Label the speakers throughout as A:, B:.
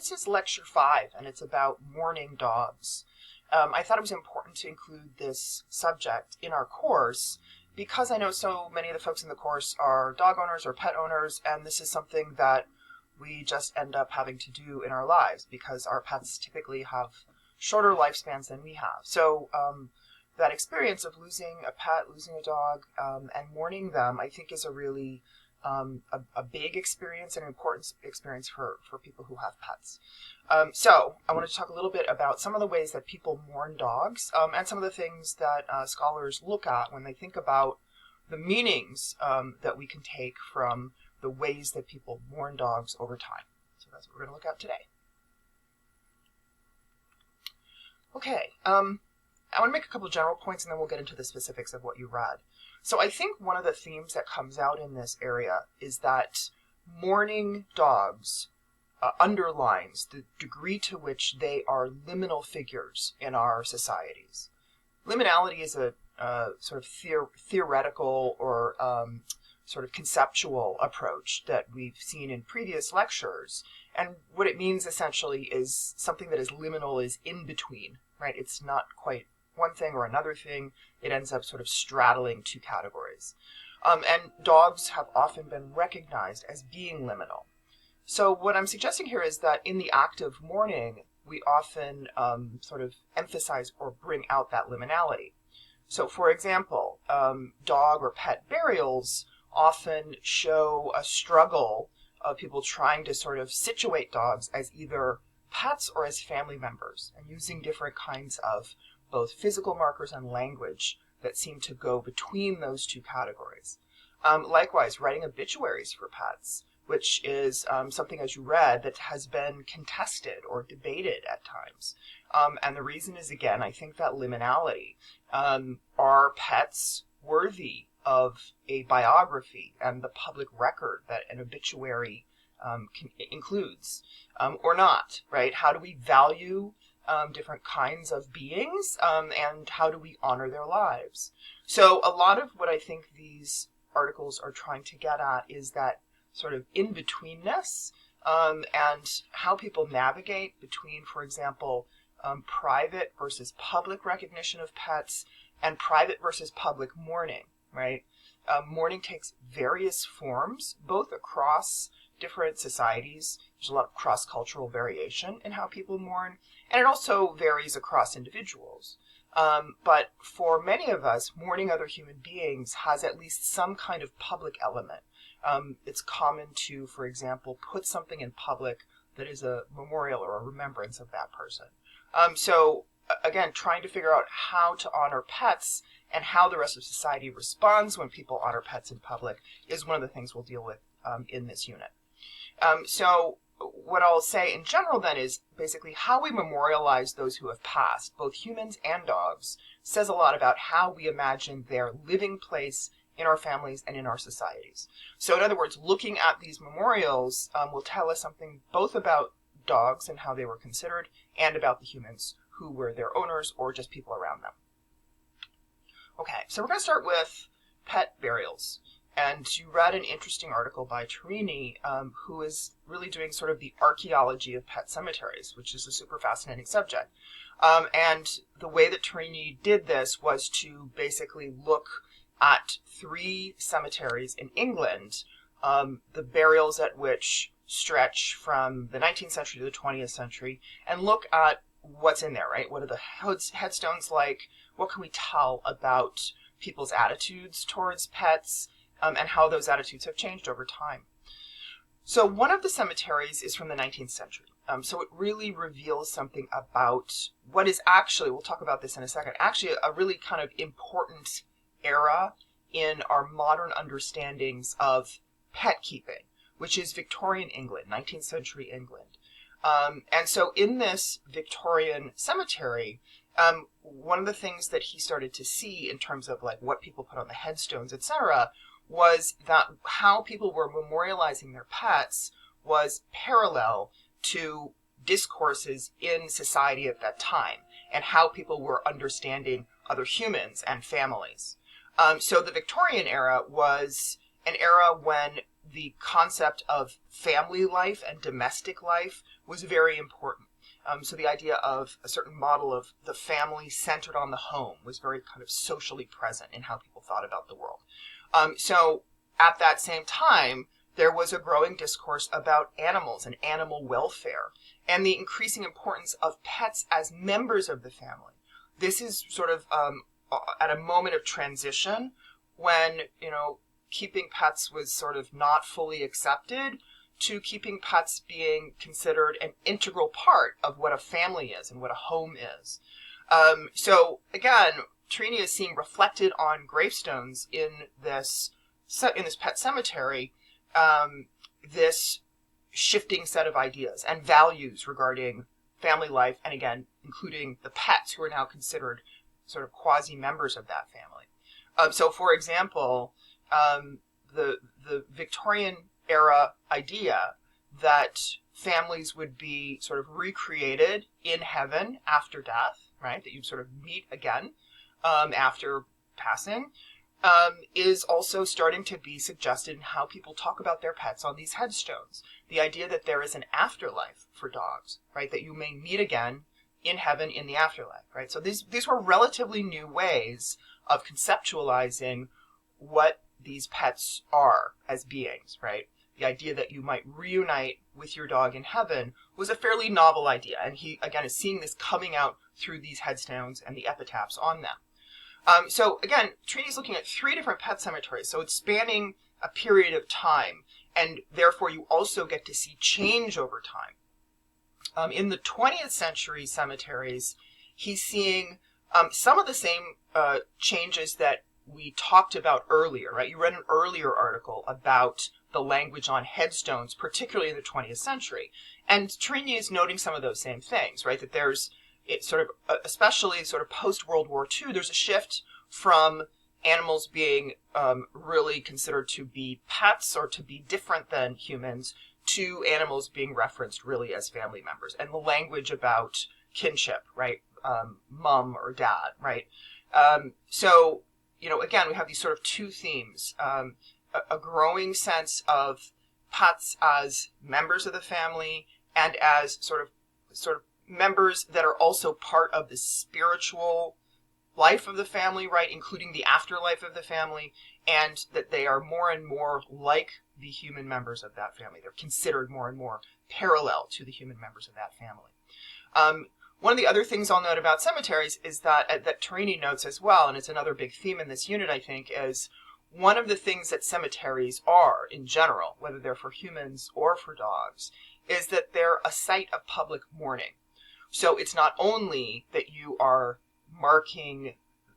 A: this is lecture 5, and it's about mourning dogs. I thought it was important to include this subject in our course because I know so many of the folks in the course are dog owners or pet owners, and this is something that we just end up having to do in our lives because our pets typically have shorter lifespans than we have. So that experience of losing a pet, losing a dog, and mourning them, I think is a really a big experience and an important experience for people who have pets. So I want to talk a little bit about some of the ways that people mourn dogs and some of the things that scholars look at when they think about the meanings that we can take from the ways that people mourn dogs over time. So that's what we're going to look at today. Okay, I want to make a couple of general points and then we'll get into the specifics of what you read. So I think one of the themes that comes out in this area is that mourning dogs underlines the degree to which they are liminal figures in our societies. Liminality is a sort of theoretical or sort of conceptual approach that we've seen in previous lectures. And what it means essentially is something that is liminal is in between, right? It's not quite one thing or another thing. It ends up sort of straddling two categories. And dogs have often been recognized as being liminal. So what I'm suggesting here is that in the act of mourning, we often sort of emphasize or bring out that liminality. So for example, dog or pet burials often show a struggle of people trying to sort of situate dogs as either pets or as family members and using different kinds of both physical markers and language that seem to go between those two categories. Likewise, writing obituaries for pets, which is something, as you read, that has been contested or debated at times. And the reason is, again, I think that liminality. Are pets worthy of a biography and the public record that an obituary includes, or not, right? How do we value different kinds of beings, and how do we honor their lives? So a lot of what I think these articles are trying to get at is that sort of in-betweenness, and how people navigate between, for example, private versus public recognition of pets and private versus public mourning, right? Mourning takes various forms, both across different societies. There's a lot of cross-cultural variation in how people mourn, and it also varies across individuals. But for many of us, mourning other human beings has at least some kind of public element. It's common to, for example, put something in public that is a memorial or a remembrance of that person. So again, trying to figure out how to honor pets and how the rest of society responds when people honor pets in public is one of the things we'll deal with in this unit. So what I'll say in general then is basically how we memorialize those who have passed, both humans and dogs, says a lot about how we imagine their living place in our families and in our societies. So in other words, looking at these memorials will tell us something both about dogs and how they were considered and about the humans who were their owners or just people around them. Okay, so we're going to start with pet burials. And you read an interesting article by Torini, who is really doing sort of the archaeology of pet cemeteries, which is a super fascinating subject. And the way that Torini did this was to basically look at 3 cemeteries in England, the burials at which stretch from the 19th century to the 20th century, and look at what's in there, right? What are the headstones like? What can we tell about people's attitudes towards pets? And how those attitudes have changed over time. So one of the cemeteries is from the 19th century. So it really reveals something about what is actually, we'll talk about this in a second, actually a really kind of important era in our modern understandings of pet keeping, which is Victorian England, 19th century England. And so in this Victorian cemetery, one of the things that he started to see in terms of like what people put on the headstones, etc., was that how people were memorializing their pets was parallel to discourses in society at that time and how people were understanding other humans and families. So the Victorian era was an era when the concept of family life and domestic life was very important. So the idea of a certain model of the family centered on the home was very kind of socially present in how people thought about the world. So at that same time, there was a growing discourse about animals and animal welfare and the increasing importance of pets as members of the family. This is sort of at a moment of transition when, keeping pets was sort of not fully accepted to keeping pets being considered an integral part of what a family is and what a home is. So again, Trini is seeing reflected on gravestones in this pet cemetery, this shifting set of ideas and values regarding family life, and again, including the pets who are now considered sort of quasi-members of that family. So, for example, the Victorian era idea that families would be sort of recreated in heaven after death, right? That you'd sort of meet again after passing, is also starting to be suggested in how people talk about their pets on these headstones. The idea that there is an afterlife for dogs, right? That you may meet again in heaven in the afterlife, right? So these were relatively new ways of conceptualizing what these pets are as beings, right? The idea that you might reunite with your dog in heaven was a fairly novel idea. And he, again, is seeing this coming out through these headstones and the epitaphs on them. So again, Trini's looking at 3 different pet cemeteries. So it's spanning a period of time. And therefore, you also get to see change over time. In the 20th century cemeteries, he's seeing some of the same changes that we talked about earlier, right? You read an earlier article about the language on headstones, particularly in the 20th century. And Trini is noting some of those same things, right? That there's especially sort of post-World War II, there's a shift from animals being really considered to be pets or to be different than humans to animals being referenced really as family members. And the language about kinship, right? Mom or dad, right? So, again, we have these sort of 2 themes. A growing sense of pets as members of the family and as sort of members that are also part of the spiritual life of the family, right, including the afterlife of the family, and that they are more and more like the human members of that family. They're considered more and more parallel to the human members of that family. One of the other things I'll note about cemeteries is that Torini notes as well, and it's another big theme in this unit, I think, is one of the things that cemeteries are in general, whether they're for humans or for dogs, is that they're a site of public mourning. So it's not only that you are marking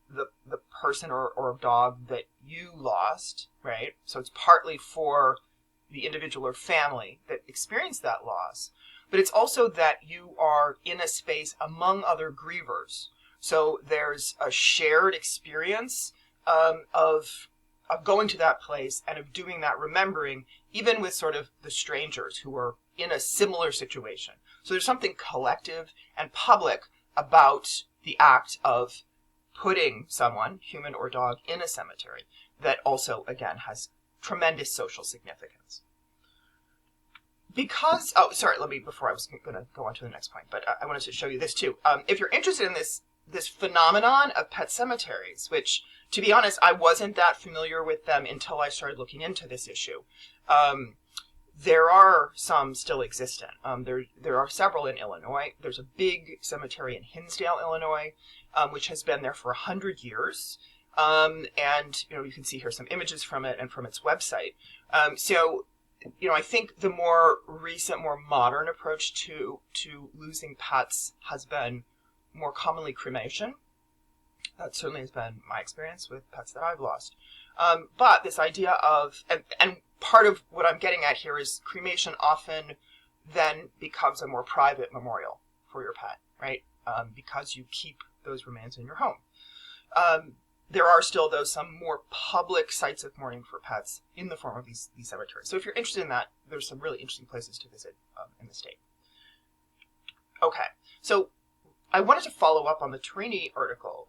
A: the person or dog that you lost, right? So it's partly for the individual or family that experienced that loss, but it's also that you are in a space among other grievers. So there's a shared experience of going to that place and of doing that remembering, even with sort of the strangers who are in a similar situation. So there's something collective and public about the act of putting someone, human or dog, in a cemetery that also, again, has tremendous social significance. Before I was going to go on to the next point, but I wanted to show you this too. If you're interested in this phenomenon of pet cemeteries, which, to be honest, I wasn't that familiar with them until I started looking into this issue. There are some still existent. There are several in Illinois. There's a big cemetery in Hinsdale, Illinois, which has been there for 100 years. And you can see here some images from it and from its website. I think the more recent, more modern approach to losing pets has been more commonly cremation. That certainly has been my experience with pets that I've lost. But this idea of, and part of what I'm getting at here is cremation often then becomes a more private memorial for your pet, right? Because you keep those remains in your home. There are still, though, some more public sites of mourning for pets in the form of these cemeteries. So if you're interested in that, there's some really interesting places to visit in the state. Okay, so I wanted to follow up on the Torini article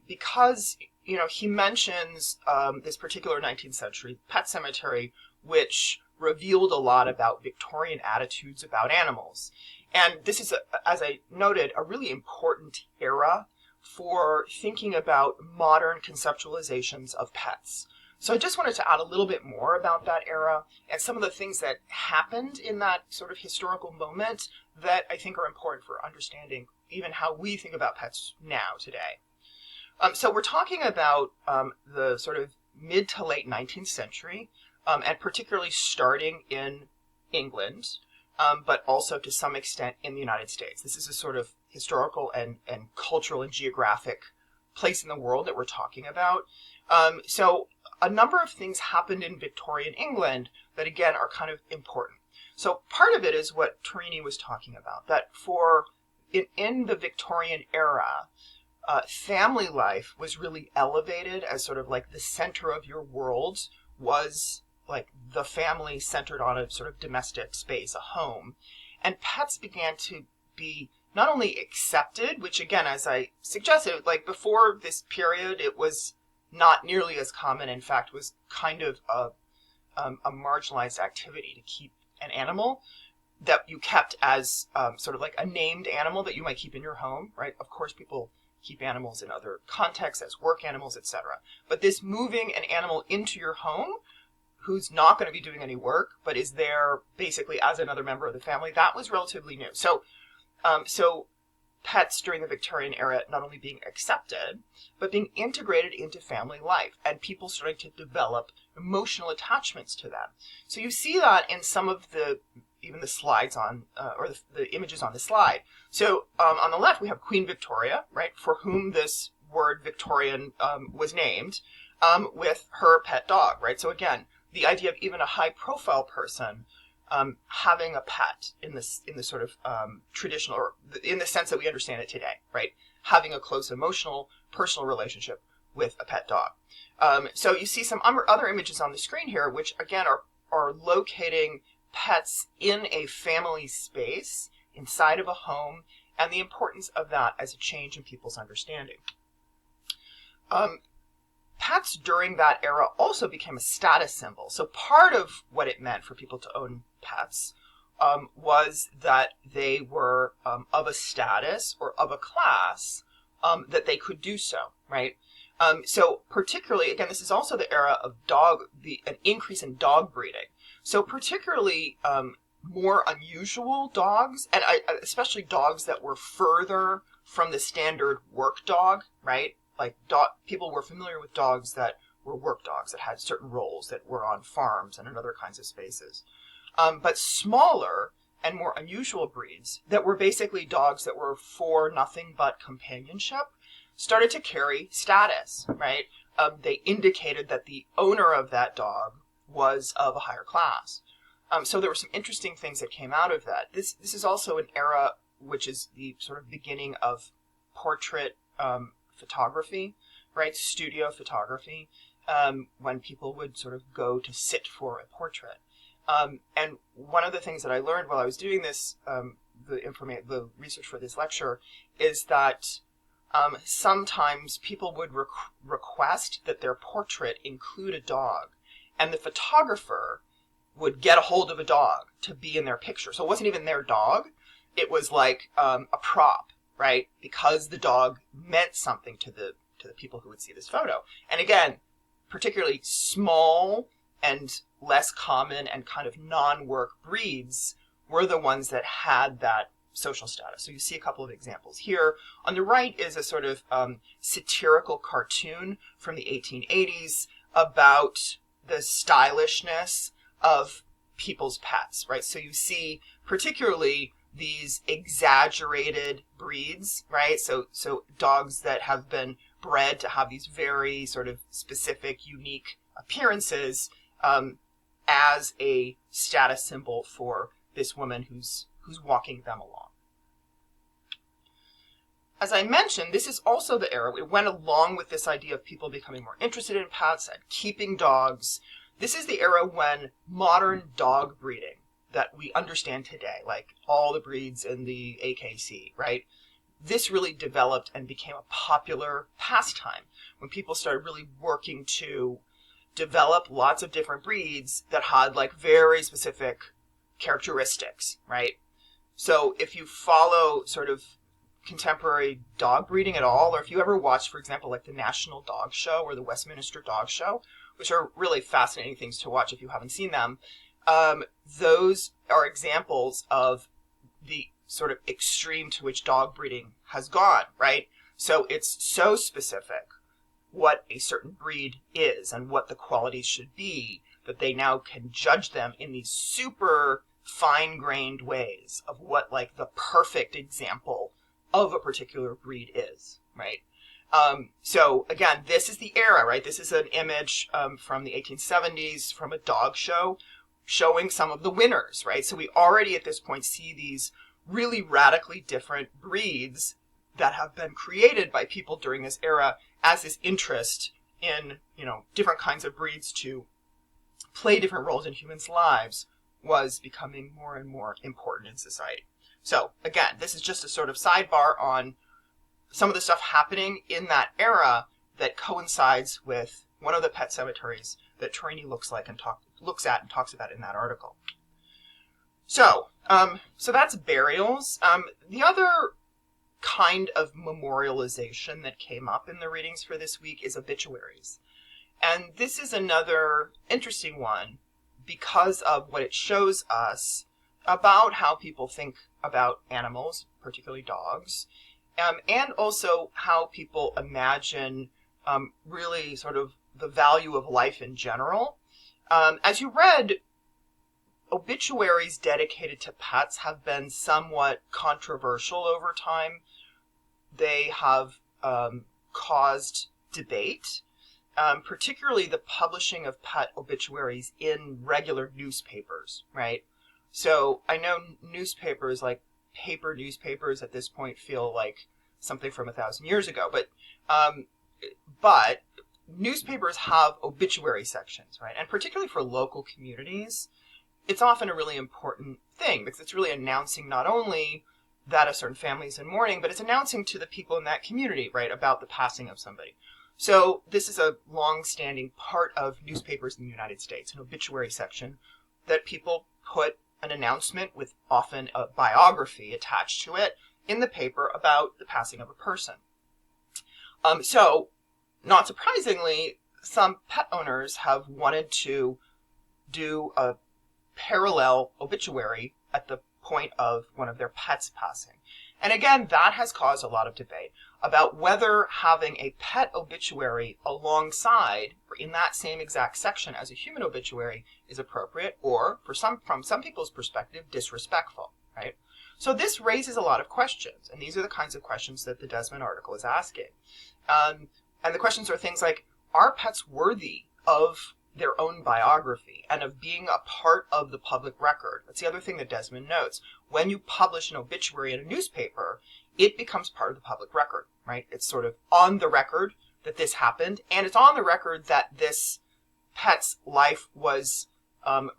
A: because, he mentions this particular 19th century pet cemetery, which revealed a lot about Victorian attitudes about animals. And this is, as I noted, a really important era for thinking about modern conceptualizations of pets. So I just wanted to add a little bit more about that era and some of the things that happened in that sort of historical moment that I think are important for understanding even how we think about pets now today. So we're talking about the sort of mid to late 19th century, and particularly starting in England, but also to some extent in the United States. This is a sort of historical and cultural and geographic place in the world that we're talking about. So a number of things happened in Victorian England that, again, are kind of important. So part of it is what Torini was talking about, that in the Victorian era, family life was really elevated as sort of like the center of your world was like the family centered on a sort of domestic space, a home. And pets began to be not only accepted, which again, as I suggested, like before this period, it was not nearly as common. In fact, was kind of a marginalized activity to keep an animal that you kept as sort of like a named animal that you might keep in your home, right? Of course, people keep animals in other contexts as work animals, etc. But this moving an animal into your home who's not going to be doing any work, but is there basically as another member of the family, that was relatively new. So pets during the Victorian era not only being accepted, but being integrated into family life, and people starting to develop emotional attachments to them. So you see that in some of even the slides on, or the images on the slide. So on the left, we have Queen Victoria, right, for whom this word Victorian was named, with her pet dog, right? So again, the idea of even a high-profile person having a pet in the sort of traditional, or in the sense that we understand it today, right? Having a close emotional, personal relationship with a pet dog. So you see some other images on the screen here, which again are locating pets in a family space inside of a home, and the importance of that as a change in people's understanding. Pets during that era also became a status symbol. So part of what it meant for people to own pets was that they were of a status or of a class that they could do so, right? So particularly, again, this is also the era of an increase in dog breeding. So particularly more unusual dogs, and especially dogs that were further from the standard work dog, right? Like people were familiar with dogs that were work dogs, that had certain roles, that were on farms and in other kinds of spaces. But smaller and more unusual breeds that were basically dogs that were for nothing but companionship started to carry status, right? They indicated that the owner of that dog was of a higher class. So there were some interesting things that came out of that. This is also an era which is the sort of beginning of portrait photography, right? Studio photography, when people would sort of go to sit for a portrait. And one of the things that I learned while I was doing this, the research for this lecture, is that sometimes people would request that their portrait include a dog, and the photographer would get a hold of a dog to be in their picture. So it wasn't even their dog. It was like a prop, right? Because the dog meant something to the people who would see this photo. And again, particularly small and less common and kind of non-work breeds were the ones that had that social status. So you see a couple of examples here. On the right is a sort of satirical cartoon from the 1880s about the stylishness of people's pets, right? So you see particularly these exaggerated breeds, right? So dogs that have been bred to have these very sort of specific, unique appearances as a status symbol for this woman who's walking them along. As I mentioned, this is also the era, it went along with this idea of people becoming more interested in pets and keeping dogs. This is the era when modern dog breeding that we understand today, like all the breeds in the AKC, right? This really developed and became a popular pastime when people started really working to develop lots of different breeds that had like very specific characteristics, right? So if you follow sort of contemporary dog breeding at all, or if you ever watched, for example, like the National Dog Show or the Westminster Dog Show, which are really fascinating things to watch if you haven't seen them, those are examples of the sort of extreme to which dog breeding has gone, right? So it's so specific what a certain breed is and what the qualities should be that they now can judge them in these super fine-grained ways of what like the perfect example of a particular breed is, right? So again, this is the era, right? This is an image from the 1870s from a dog show showing some of the winners, right? So we already at this point see these really radically different breeds that have been created by people during this era as this interest in, different kinds of breeds to play different roles in humans' lives was becoming more and more important in society. So again, this is just a sort of sidebar on some of the stuff happening in that era that coincides with one of the pet cemeteries that Torini looks at and talks about in that article. So that's burials. The other kind of memorialization that came up in the readings for this week is obituaries. And this is another interesting one because of what it shows us about how people think about animals, particularly dogs, and also how people imagine really sort of the value of life in general. As you read, obituaries dedicated to pets have been somewhat controversial over time. They have caused debate, particularly the publishing of pet obituaries in regular newspapers, right? So I know newspapers, like paper newspapers at this point, feel like something from 1,000 years ago, but newspapers have obituary sections, right? And particularly for local communities, it's often a really important thing because it's really announcing not only that a certain family is in mourning, but it's announcing to the people in that community, right, about the passing of somebody. So this is a long-standing part of newspapers in the United States, an obituary section that people put an announcement with often a biography attached to it in the paper about the passing of a person. So, not surprisingly, some pet owners have wanted to do a parallel obituary at the point of one of their pets passing. And again, that has caused a lot of debate about whether having a pet obituary alongside or in that same exact section as a human obituary is appropriate or, from some people's perspective, disrespectful, right? So this raises a lot of questions, and these are the kinds of questions that the Desmond article is asking. And the questions are things like, are pets worthy of their own biography and of being a part of the public record? That's the other thing that Desmond notes. When you publish an obituary in a newspaper, it becomes part of the public record, right? It's sort of on the record that this happened, and it's on the record that this pet's life was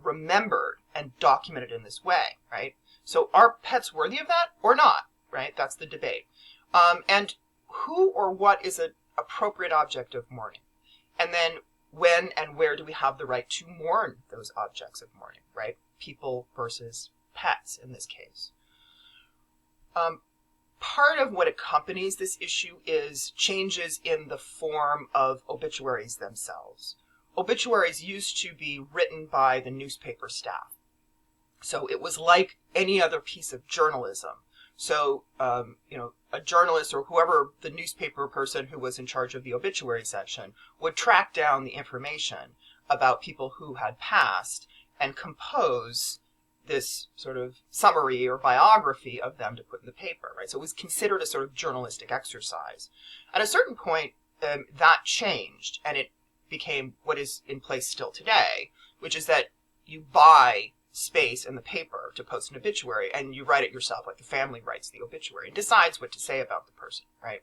A: remembered and documented in this way, right? So are pets worthy of that or not, right? That's the debate. And who or what is an appropriate object of mourning? And then when and where do we have the right to mourn those objects of mourning, right? People versus pets in this case. Part of what accompanies this issue is changes in the form of obituaries themselves. Obituaries used to be written by the newspaper staff. So it was like any other piece of journalism. So, a journalist or whoever, the newspaper person who was in charge of the obituary section, would track down the information about people who had passed and compose this sort of summary or biography of them to put in the paper, right? So it was considered a sort of journalistic exercise. At a certain point, that changed, and it became what is in place still today, which is that you buy space in the paper to post an obituary, and you write it yourself, like the family writes the obituary and decides what to say about the person, right?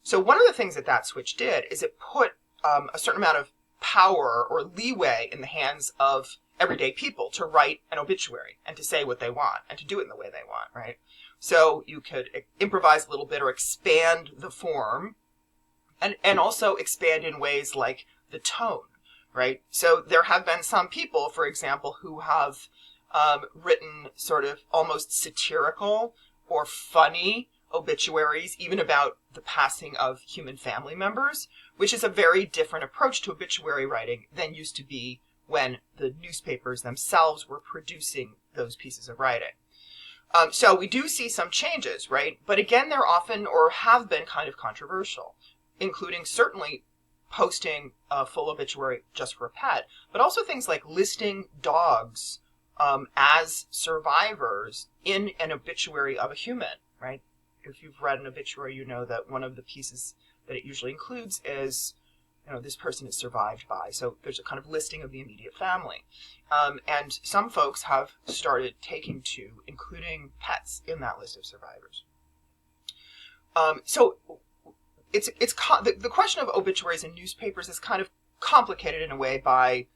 A: So one of the things that switch did is it put a certain amount of power or leeway in the hands of everyday people to write an obituary and to say what they want and to do it in the way they want, right? So you could improvise a little bit or expand the form and also expand in ways like the tone, right? So there have been some people, for example, who have written sort of almost satirical or funny obituaries, even about the passing of human family members, which is a very different approach to obituary writing than used to be when the newspapers themselves were producing those pieces of writing. So we do see some changes, right? But again, they're often or have been kind of controversial, including certainly posting a full obituary just for a pet, but also things like listing dogs as survivors in an obituary of a human, right? If you've read an obituary, you know that one of the pieces that it usually includes is, this person is survived by. So there's a kind of listing of the immediate family. And some folks have started taking to including pets in that list of survivors. So the question of obituaries in newspapers is kind of complicated in a way by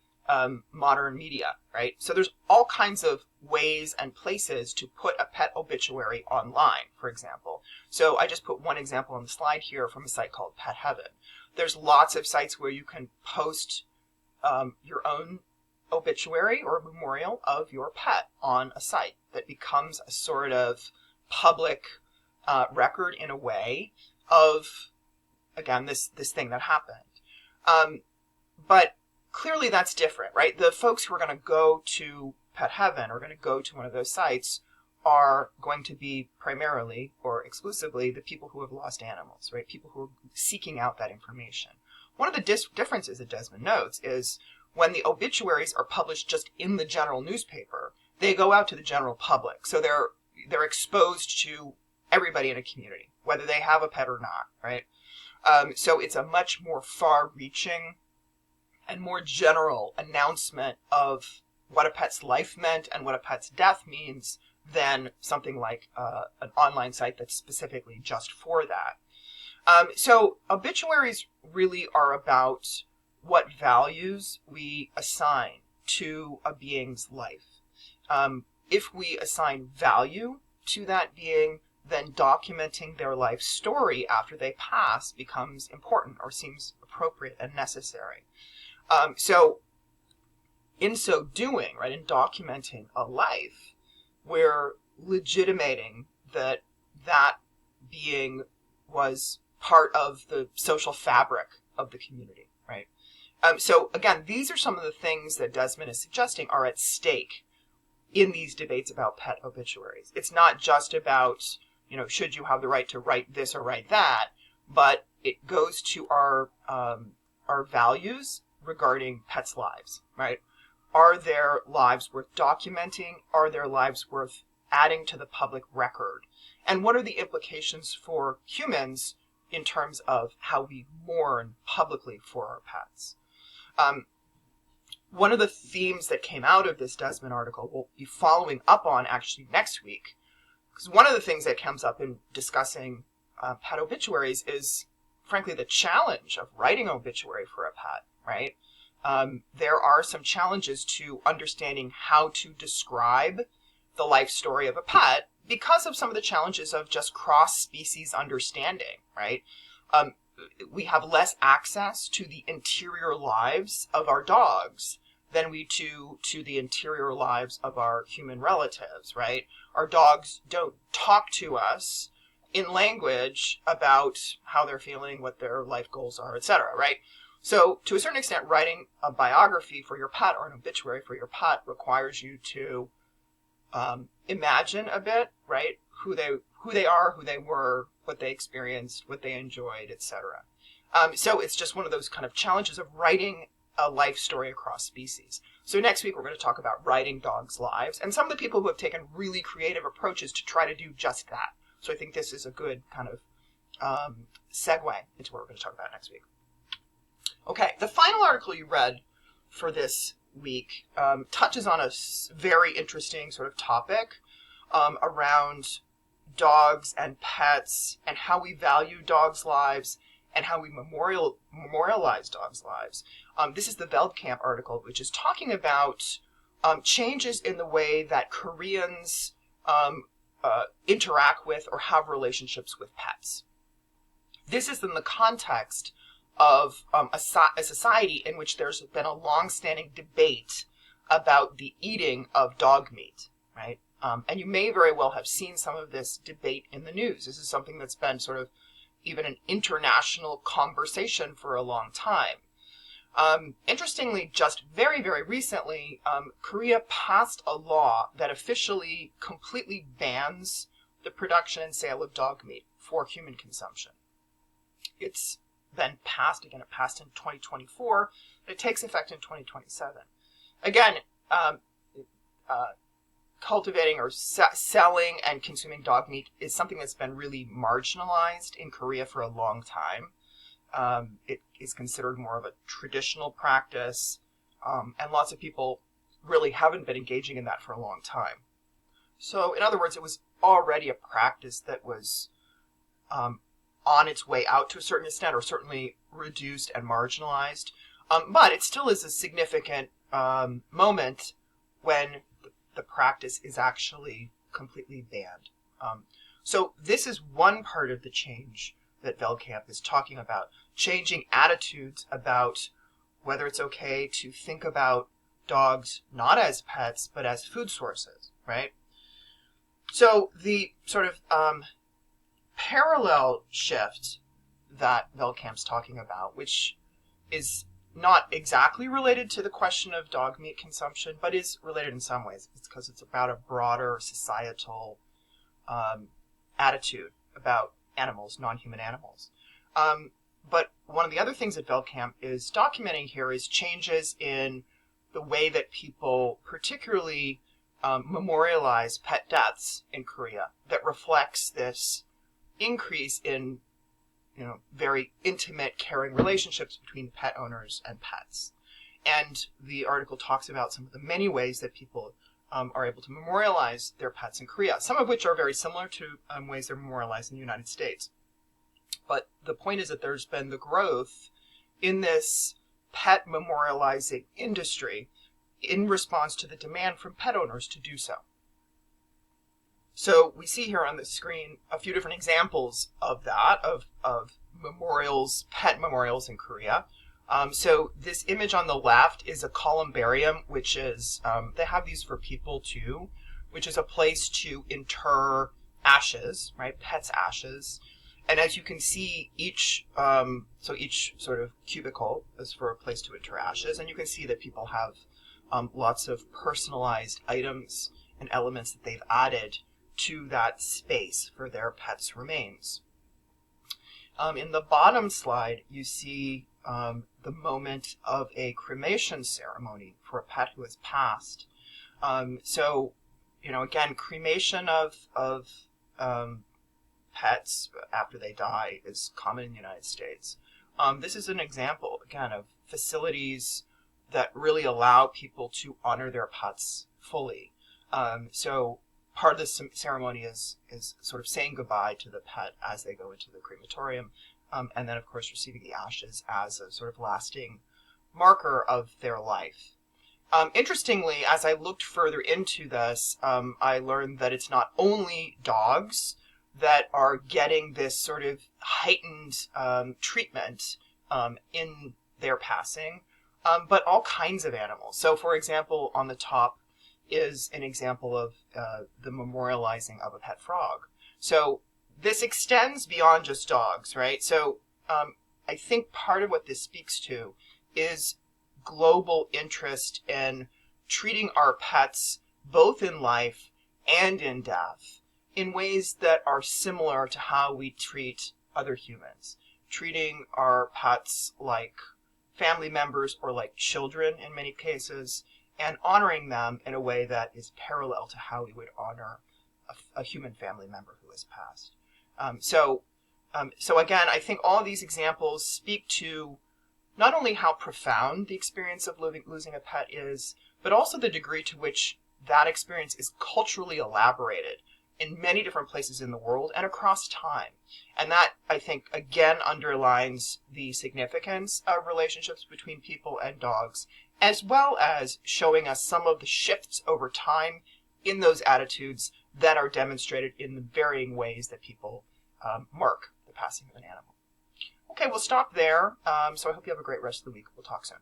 A: modern media, right? So there's all kinds of ways and places to put a pet obituary online, for example. So I just put one example on the slide here from a site called Pet Heaven. There's lots of sites where you can post your own obituary or memorial of your pet on a site that becomes a sort of public record in a way of, again, this thing that happened. But clearly that's different, right? The folks who are going to go to Pet Heaven or going to go to one of those sites are going to be primarily or exclusively the people who have lost animals, right? People who are seeking out that information. One of the differences that Desmond notes is when the obituaries are published just in the general newspaper, they go out to the general public. So they're exposed to everybody in a community, whether they have a pet or not, right? So it's a much more far-reaching and more general announcement of what a pet's life meant and what a pet's death means than something like an online site that's specifically just for that. So obituaries really are about what values we assign to a being's life. If we assign value to that being, then documenting their life story after they pass becomes important or seems appropriate and necessary. So in so doing, right, in documenting a life, we're legitimating that being was part of the social fabric of the community, right? So again, these are some of the things that Desmond is suggesting are at stake in these debates about pet obituaries. It's not just about, should you have the right to write this or write that, but it goes to our values regarding pets' lives, right? Are their lives worth documenting? Are their lives worth adding to the public record? And what are the implications for humans in terms of how we mourn publicly for our pets? One of the themes that came out of this Desmond article we'll be following up on actually next week, because one of the things that comes up in discussing pet obituaries is, frankly, the challenge of writing an obituary for a pet, right? There are some challenges to understanding how to describe the life story of a pet because of some of the challenges of just cross-species understanding, right? We have less access to the interior lives of our dogs than we do to the interior lives of our human relatives, right? Our dogs don't talk to us in language about how they're feeling, what their life goals are, etc., right? So to a certain extent, writing a biography for your pet or an obituary for your pet requires you to imagine a bit, right? Who they are, who they were, what they experienced, what they enjoyed, etc. So it's just one of those kind of challenges of writing a life story across species. So next week we're going to talk about writing dogs' lives and some of the people who have taken really creative approaches to try to do just that. So I think this is a good kind of segue into what we're going to talk about next week. Okay, the final article you read for this week touches on a very interesting sort of topic around dogs and pets and how we value dogs' lives and how we memorialize dogs' lives. This is the Veldkamp article, which is talking about changes in the way that Koreans interact with or have relationships with pets. This is in the context of a society in which there's been a long-standing debate about the eating of dog meat, right? And you may very well have seen some of this debate in the news. This is something that's been sort of even an international conversation for a long time. Interestingly, just very, very recently, Korea passed a law that officially completely bans the production and sale of dog meat for human consumption. It's been passed, again, it passed in 2024, but it takes effect in 2027. Again, cultivating or selling and consuming dog meat is something that's been really marginalized in Korea for a long time. It is considered more of a traditional practice, and lots of people really haven't been engaging in that for a long time. So, in other words, it was already a practice that was on its way out to a certain extent, or certainly reduced and marginalized. But it still is a significant moment when the practice is actually completely banned. So this is one part of the change that Veldkamp is talking about, changing attitudes about whether it's okay to think about dogs not as pets, but as food sources, right? So the sort of parallel shift that Veldkamp's talking about, which is not exactly related to the question of dog meat consumption, but is related in some ways. It's because it's about a broader societal attitude about animals, non-human animals. But one of the other things that Veldkamp is documenting here is changes in the way that people particularly memorialize pet deaths in Korea that reflects this increase in very intimate, caring relationships between pet owners and pets. And the article talks about some of the many ways that people are able to memorialize their pets in Korea, some of which are very similar to ways they're memorialized in the United States. But the point is that there's been the growth in this pet memorializing industry in response to the demand from pet owners to do so. So we see here on the screen a few different examples of that, of memorials, pet memorials in Korea. So this image on the left is a columbarium, which is, they have these for people too, which is a place to inter ashes, right? Pets' ashes. And as you can see, each sort of cubicle is for a place to inter ashes. And you can see that people have lots of personalized items and elements that they've added to that space for their pets' remains. In the bottom slide, you see the moment of a cremation ceremony for a pet who has passed. So, again, cremation of pets after they die is common in the United States. This is an example, again, of facilities that really allow people to honor their pets fully. So part of the ceremony is sort of saying goodbye to the pet as they go into the crematorium, and then, of course, receiving the ashes as a sort of lasting marker of their life. Interestingly, as I looked further into this, I learned that it's not only dogs that are getting this sort of heightened treatment in their passing, but all kinds of animals. So, for example, on the top is an example of the memorializing of a pet frog. So this extends beyond just dogs, right? So I think part of what this speaks to is global interest in treating our pets both in life and in death in ways that are similar to how we treat other humans, treating our pets like family members or like children in many cases, and honoring them in a way that is parallel to how we would honor a human family member who has passed. So again, I think all of these examples speak to not only how profound the experience of losing a pet is, but also the degree to which that experience is culturally elaborated in many different places in the world and across time. And that, I think, again underlines the significance of relationships between people and dogs, as well as showing us some of the shifts over time in those attitudes that are demonstrated in the varying ways that people mark the passing of an animal. Okay, we'll stop there. So I hope you have a great rest of the week. We'll talk soon.